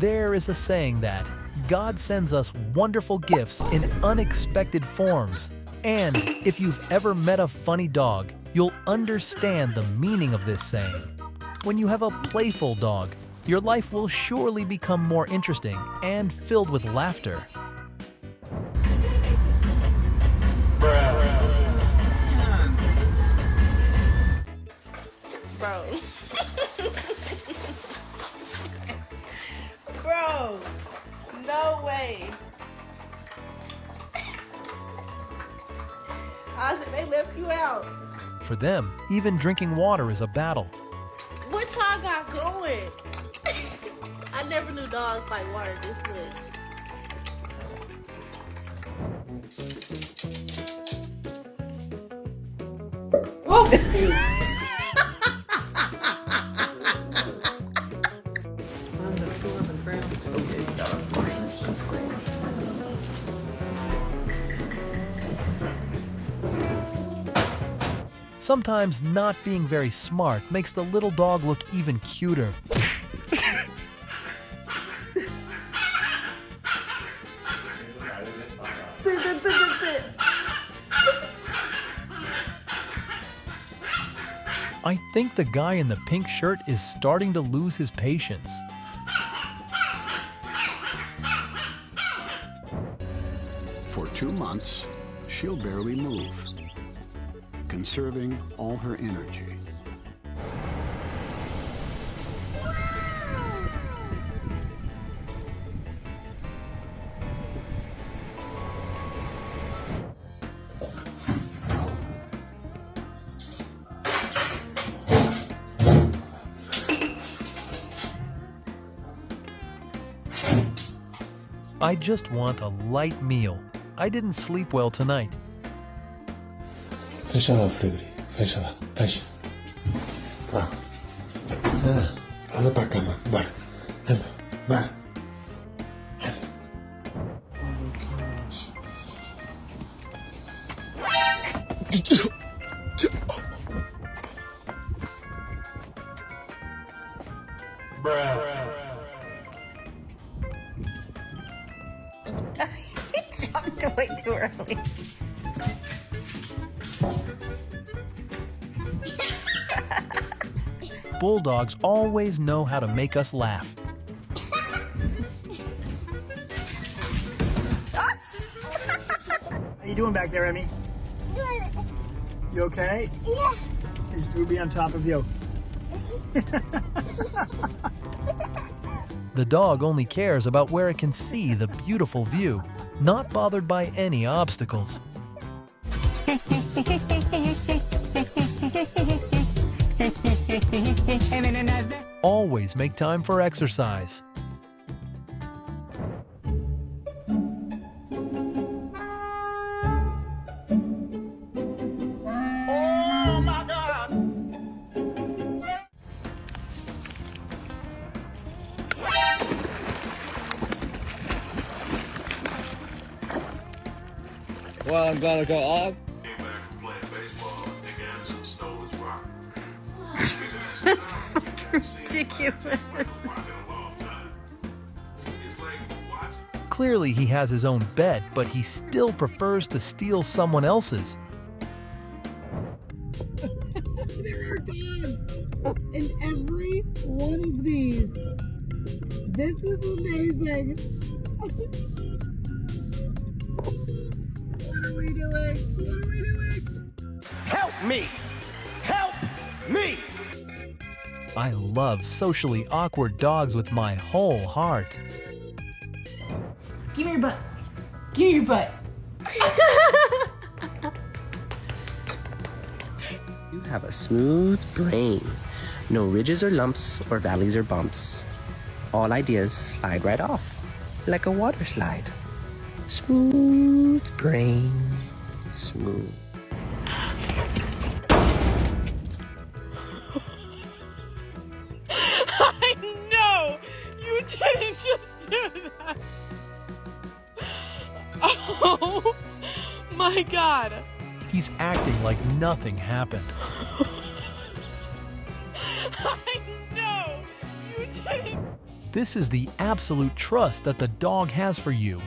There is a saying that God sends us wonderful gifts in unexpected forms. And if you've ever met a funny dog, you'll understand the meaning of this saying. When you have a playful dog, your life will surely become more interesting and filled with laughter. Bro. Bro, no way. Isaac, they left you out. For them, even drinking water is a battle. What y'all got going? I never knew dogs like water this much. Whoa! Sometimes not being very smart makes the little dog look even cuter. I think the guy in the pink shirt is starting to lose his patience. For 2 months, she'll barely move, conserving all her energy. I just want a light meal. I didn't sleep well tonight. Fecha lá, Frederico. Fecha lá. Fecha. Vá. Anda pra cama. Bora. Anda. Bora. He jumped way too early. Bulldogs always know how to make us laugh. How you doing back there, Emmy? Good. You okay? Yeah. Is Droopy on top of you? The dog only cares about where it can see the beautiful view, not bothered by any obstacles. Always make time for exercise. Oh my God! Well, I'm glad I got up. Came back from playing baseball. Nick Anderson stole his rock. That's fucking ridiculous. Clearly he has his own bed, but he still prefers to steal someone else's. There are dogs in every one of these. This is amazing. What are we doing? What are we doing? Help me! Help me! I love socially awkward dogs with my whole heart. Give me your butt. Give me your butt. You have a smooth brain. No ridges or lumps or valleys or bumps. All ideas slide right off, like a water slide. Smooth brain, smooth. I know! You didn't just do that! Oh my God! He's acting like nothing happened. I know! You didn't! This is the absolute trust that the dog has for you.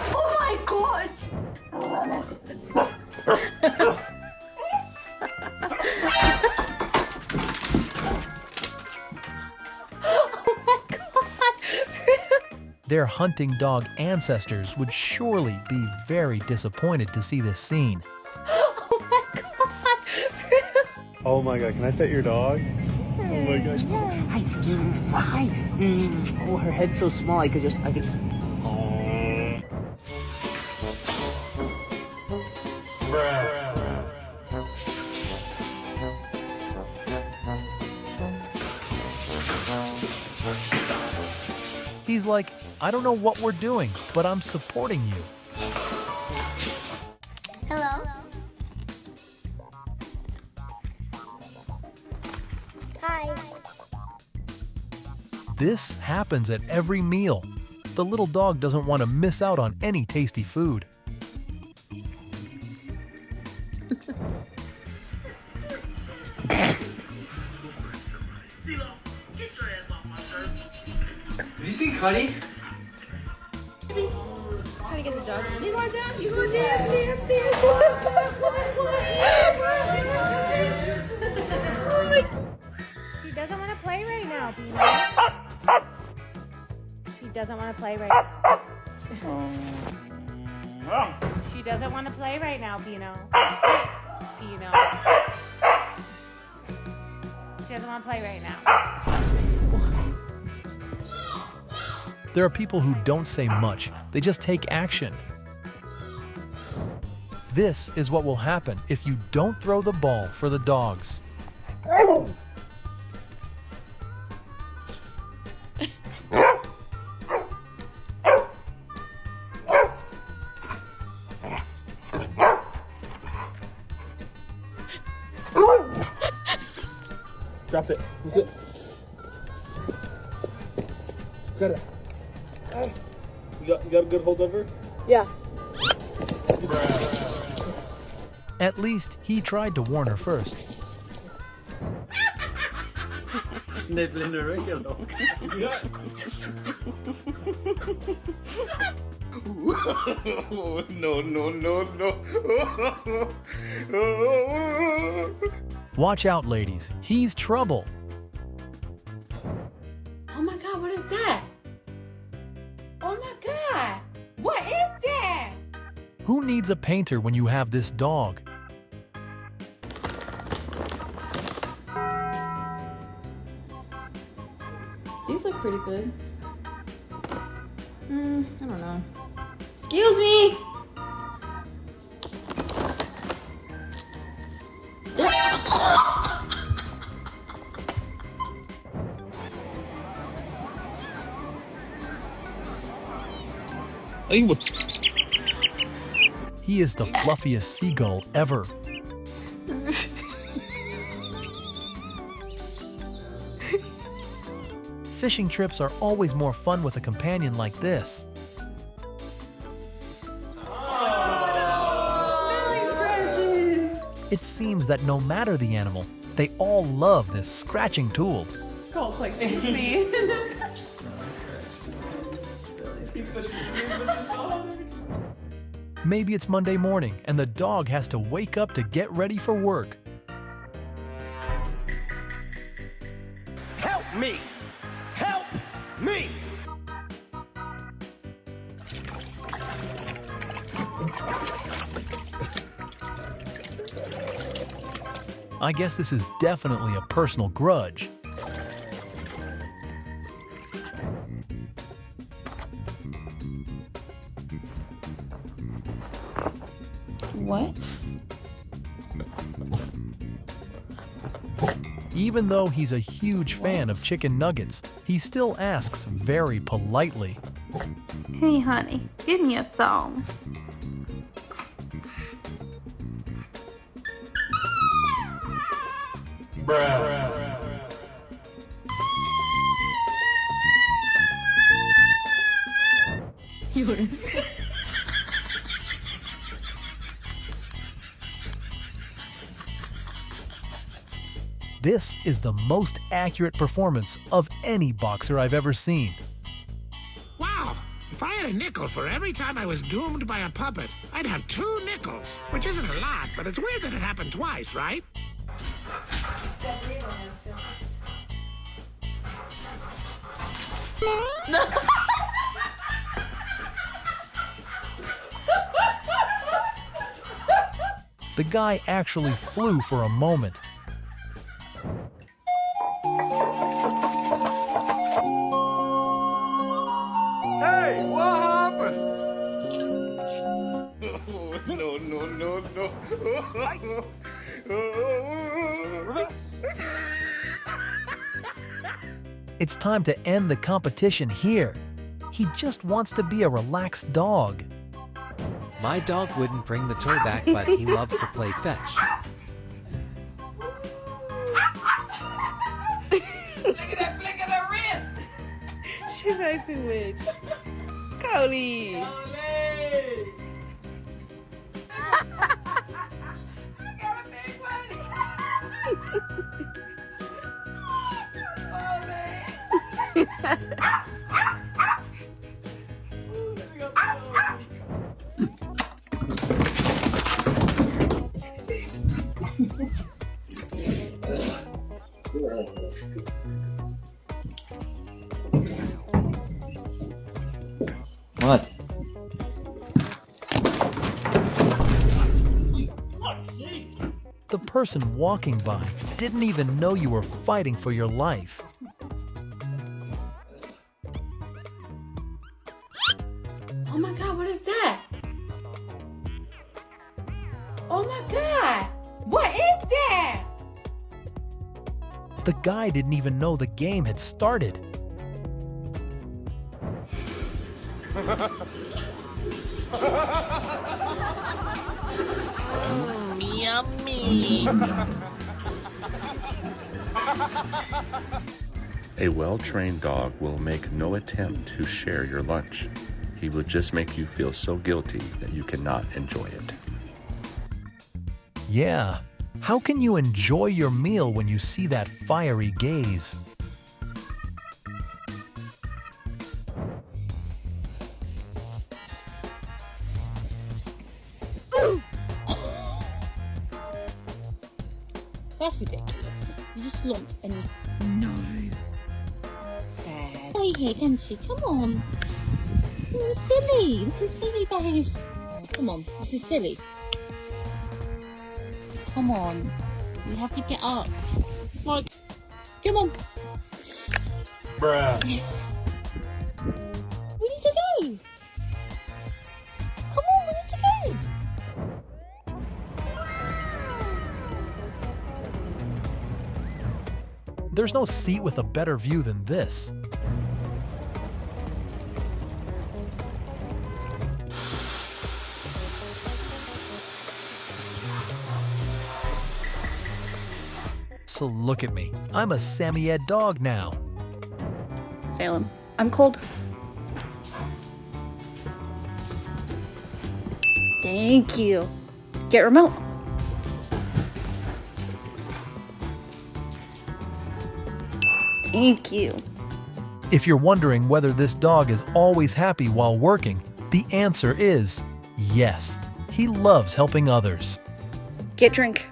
Oh my god! Their hunting dog ancestors would surely be very disappointed to see this scene. Oh my god, can I pet your dog? Oh my gosh. Hi. Hi. Oh, her head's so small. I could. He's like, I don't know what we're doing, but I'm supporting you. Hello. Hi. This happens at every meal. The little dog doesn't want to miss out on any tasty food. Have you seen Cuddy? Trying to get the dog. You going down? You going down? She doesn't want to play right now, Bino. She doesn't want to play right now. She doesn't want to play right now, Bino. Bino. She doesn't want to play right now. There are people who don't say much, they just take action. This is what will happen if you don't throw the ball for the dogs. Drop it. Is it? Got it. You got a good hold of her? Yeah. At least he tried to warn her first. Nibbling her regular. No. Watch out, ladies. He's trouble. Oh my god, what is that? Oh my god! What is that? Who needs a painter when you have this dog? These look pretty good. I don't know. Excuse me! He is the fluffiest seagull ever. Fishing trips are always more fun with a companion like this. It seems that no matter the animal, they all love this scratching tool. Cole's like, thanks me. Maybe it's Monday morning and the dog has to wake up to get ready for work. Help me! Help me! I guess this is definitely a personal grudge. What? Even though he's a huge fan of chicken nuggets, he still asks very politely. Hey, honey, give me a song. This is the most accurate performance of any boxer I've ever seen. Wow! If I had a nickel for every time I was doomed by a puppet, I'd have 2 nickels, which isn't a lot, but it's weird that it happened twice, right? The guy actually flew for a moment. Hey, what happened? No. It's time to end the competition here. He just wants to be a relaxed dog. My dog wouldn't bring the toy back, but he loves to play fetch. Look at that flick of the wrist. She's like too much. Cody. I got a big one. What? The person walking by didn't even know you were fighting for your life. Oh my God, what is that? Oh my God, what is that? The guy didn't even know the game had started. Yummy. A well-trained dog will make no attempt to share your lunch. He will just make you feel so guilty that you cannot enjoy it. Yeah, how can you enjoy your meal when you see that fiery gaze? That's ridiculous. You just slumped and you... No. Dad. Play here, can she? Come on. This is silly. This is silly, babe. Come on. This is silly. Come on. We have to get up. Like, come on. Bruh. We need to go. Come on, we need to go. There's no seat with a better view than this. So look at me. I'm a Samoyed dog now. Salem, I'm cold. Thank you. Get remote. Thank you. If you're wondering whether this dog is always happy while working, the answer is yes. He loves helping others. Get drink.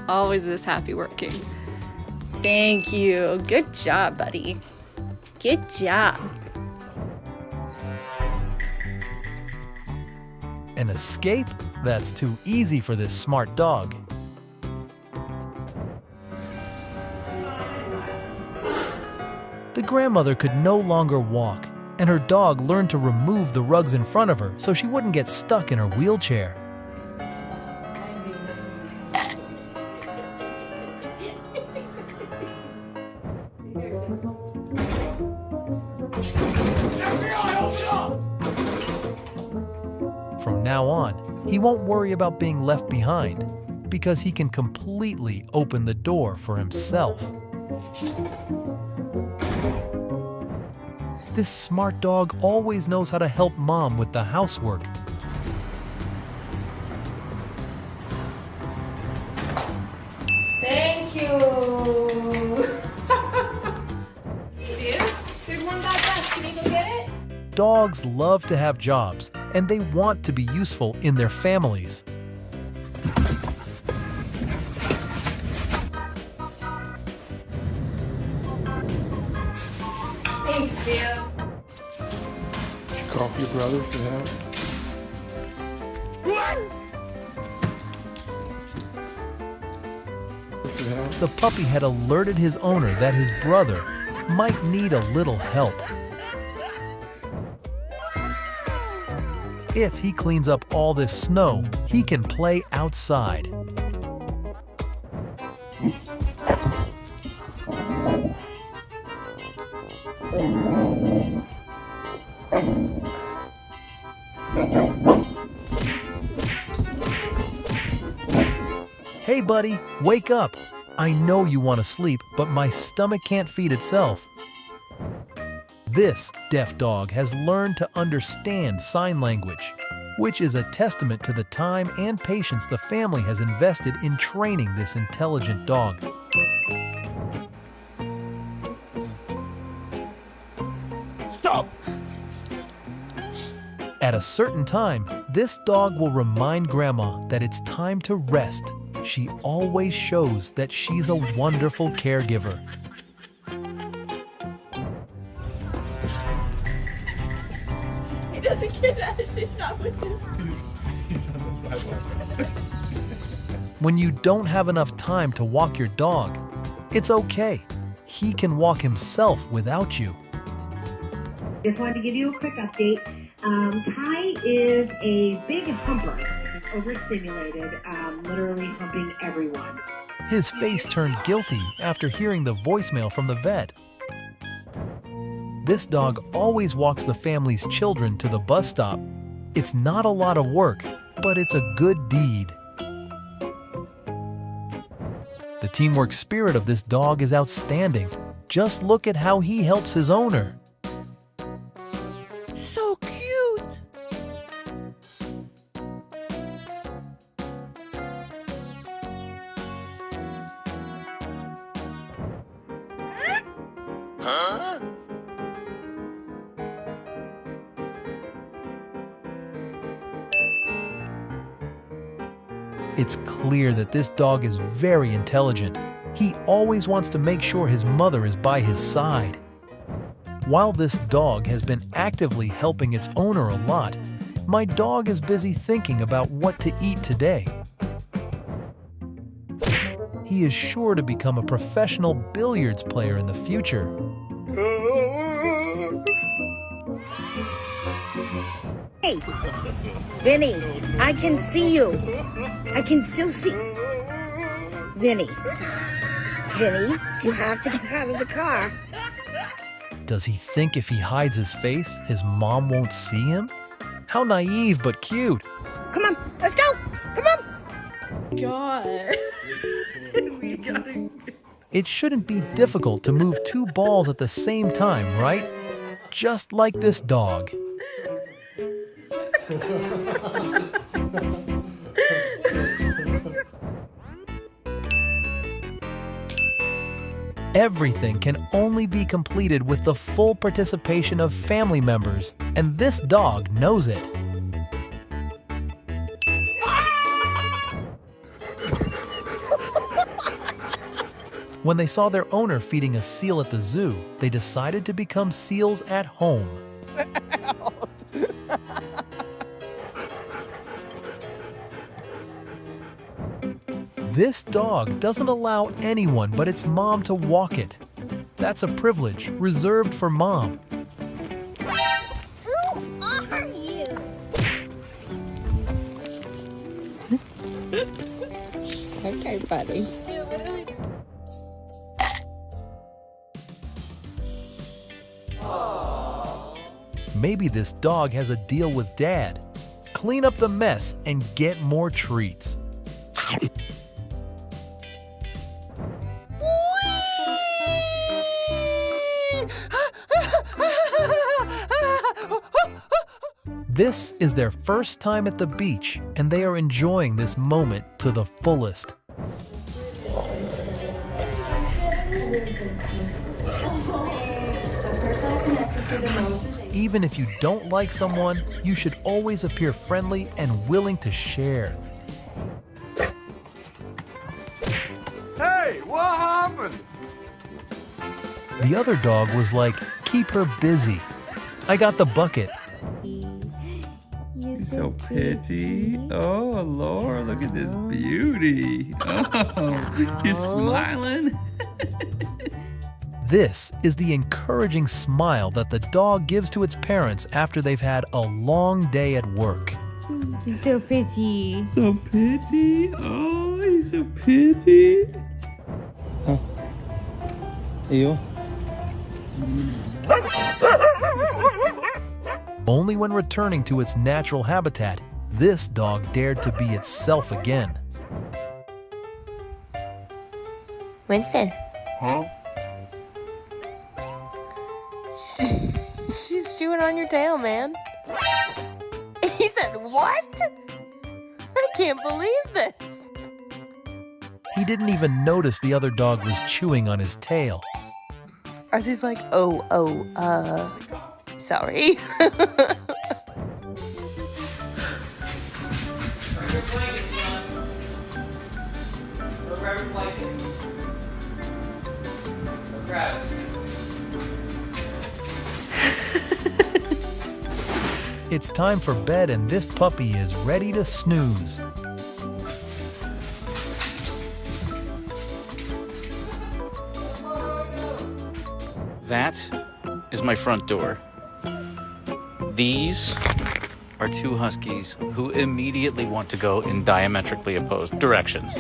Always this happy working. Thank you. Good job, buddy. Good job. An escape? That's too easy for this smart dog. The grandmother could no longer walk, and her dog learned to remove the rugs in front of her so she wouldn't get stuck in her wheelchair. From now on, he won't worry about being left behind because he can completely open the door for himself. This smart dog always knows how to help Mom with the housework. Thank you. There's one back left. Can you go get it? Dogs love to have jobs, and they want to be useful in their families. Thanks, Sam. Call for your brother for help. The puppy had alerted his owner that his brother might need a little help. If he cleans up all this snow, he can play outside. Hey buddy, wake up! I know you want to sleep, but my stomach can't feed itself. This deaf dog has learned to understand sign language, which is a testament to the time and patience the family has invested in training this intelligent dog. Stop! At a certain time, this dog will remind Grandma that it's time to rest. She always shows that she's a wonderful caregiver. He doesn't get that. She's not with him. He's on the sidewalk. When you don't have enough time to walk your dog, it's okay. He can walk himself without you. Just wanted to give you a quick update. Ty is a big humper. He's overstimulated, literally humping everyone. His face turned guilty after hearing the voicemail from the vet. This dog always walks the family's children to the bus stop. It's not a lot of work, but it's a good deed. The teamwork spirit of this dog is outstanding. Just look at how he helps his owner. So cute. Huh? It's clear that this dog is very intelligent. He always wants to make sure his mother is by his side. While this dog has been actively helping its owner a lot, my dog is busy thinking about what to eat today. He is sure to become a professional billiards player in the future. Hey, Vinny, I can see you. I can still see. Vinny, you have to get out of the car. Does he think if he hides his face, his mom won't see him? How naive but cute. Come on, let's go. Come on. God. It shouldn't be difficult to move two balls at the same time, right? Just like this dog. Everything can only be completed with the full participation of family members, and this dog knows it. When they saw their owner feeding a seal at the zoo, they decided to become seals at home. This dog doesn't allow anyone but its mom to walk it. That's a privilege reserved for Mom. Who are you? Okay, buddy. Maybe this dog has a deal with Dad. Clean up the mess and get more treats. This is their first time at the beach, and they are enjoying this moment to the fullest. Even if you don't like someone, you should always appear friendly and willing to share. Hey, what happened? The other dog was like, keep her busy. I got the bucket. You're so pretty. Oh, Laura, look at this beauty. Oh, you're smiling. This is the encouraging smile that the dog gives to its parents after they've had a long day at work. You're so pretty. So pretty. Oh, you're so pretty. Oh. You? Only when returning to its natural habitat, this dog dared to be itself again. Winston. Huh? She's chewing on your tail, man. He said, what? I can't believe this. He didn't even notice the other dog was chewing on his tail. Arcee's like, sorry. It's time for bed and this puppy is ready to snooze. That is my front door. These are two huskies who immediately want to go in diametrically opposed directions.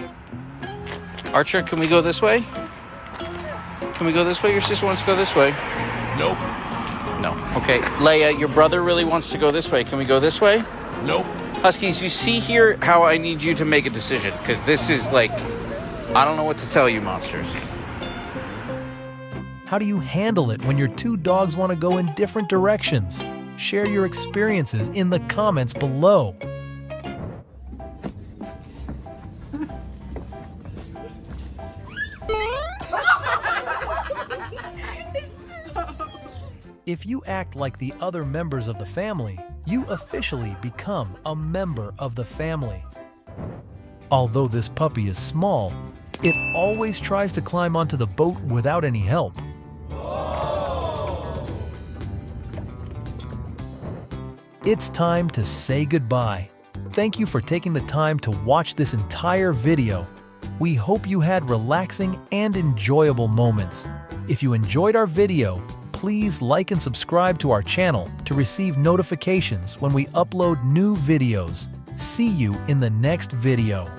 Archer, can we go this way? Can we go this way? Your sister wants to go this way. Nope. No. Okay. Leia, your brother really wants to go this way. Can we go this way? Nope. Huskies, you see here how I need you to make a decision, because this is like, I don't know what to tell you, monsters. How do you handle it when your two dogs want to go in different directions? Share your experiences in the comments below. If you act like the other members of the family, you officially become a member of the family. Although this puppy is small, it always tries to climb onto the boat without any help. It's time to say goodbye. Thank you for taking the time to watch this entire video. We hope you had relaxing and enjoyable moments. If you enjoyed our video, please like and subscribe to our channel to receive notifications when we upload new videos. See you in the next video.